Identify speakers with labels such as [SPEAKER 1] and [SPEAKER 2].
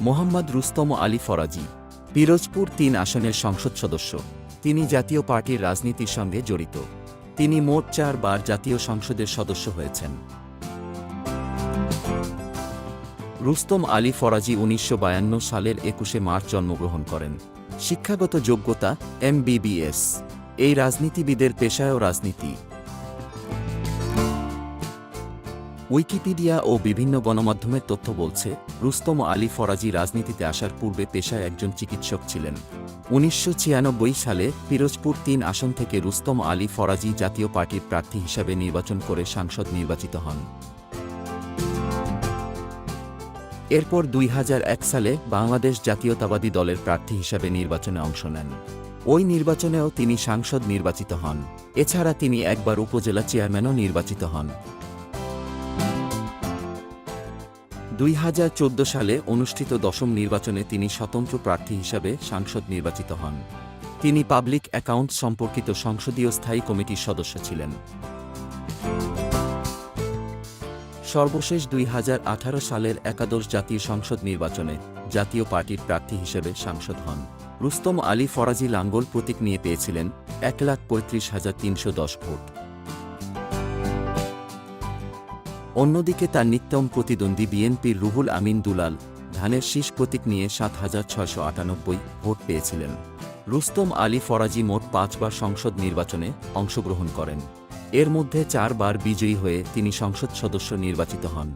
[SPEAKER 1] মোহাম্মদ রুস্তম আলী ফরাজি, পিরোজপুর ৩ আসনের সংসদ সদস্য। তিনি জাতীয় পার্টির রাজনীতির সঙ্গে জড়িত। তিনি মোট ৪ বার জাতীয় সংসদের সদস্য হয়েছেন। রুস্তম আলী ফরাজি ১৯৫২ সালের ২১শে মার্চ জন্মগ্রহণ করেন। শিক্ষাগত যোগ্যতা MBBS। এই রাজনীতিবিদের পেশায়ও রাজনীতি। উইকিপিডিয়া ও বিভিন্ন গণমাধ্যমের তথ্য বলছে, রুস্তম আলী ফরাজি রাজনীতিতে আসার পূর্বে পেশায় একজন চিকিৎসক ছিলেন। ১৯৯৬ সালে পিরোজপুর ৩ আসন থেকে রুস্তম আলী ফরাজি জাতীয় পার্টির প্রার্থী হিসাবে নির্বাচন করে সাংসদ নির্বাচিত হন। এরপর ২০০১ সালে বাংলাদেশ জাতীয়তাবাদী দলের প্রার্থী হিসাবে নির্বাচনে অংশ নেন। ওই নির্বাচনেও তিনি সাংসদ নির্বাচিত হন। এছাড়া তিনি একবার উপজেলা চেয়ারম্যানও নির্বাচিত হন। ২০১৪ সালে অনুষ্ঠিত দশম নির্বাচনে তিনি স্বতন্ত্র প্রার্থী হিসাবে সাংসদ নির্বাচিত হন। তিনি পাবলিক অ্যাকাউন্টস সম্পর্কিত সংসদীয় স্থায়ী কমিটির সদস্য ছিলেন। সর্বশেষ ২০১৮ সালের একাদশ জাতীয় সংসদ নির্বাচনে জাতীয় পার্টির প্রার্থী হিসেবে সাংসদ হন। রুস্তম আলী ফরাজি লাঙ্গল প্রতীক নিয়ে পেয়েছিলেন ১,৩৫,৩১০ ভোট। অন্যদিকে তার নিত্যম প্রতিদ্বন্দ্বী বিএনপির রুহুল আমিন দুলাল ধানের শীষ প্রতীক নিয়ে ৭,৬৯৮ ভোট পেয়েছিলেন। রুস্তম আলী ফরাজি মোট ৫ বার সংসদ নির্বাচনে অংশগ্রহণ করেন। এর মধ্যে ৪ বার বিজয়ী হয়ে তিনি সংসদ সদস্য নির্বাচিত হন।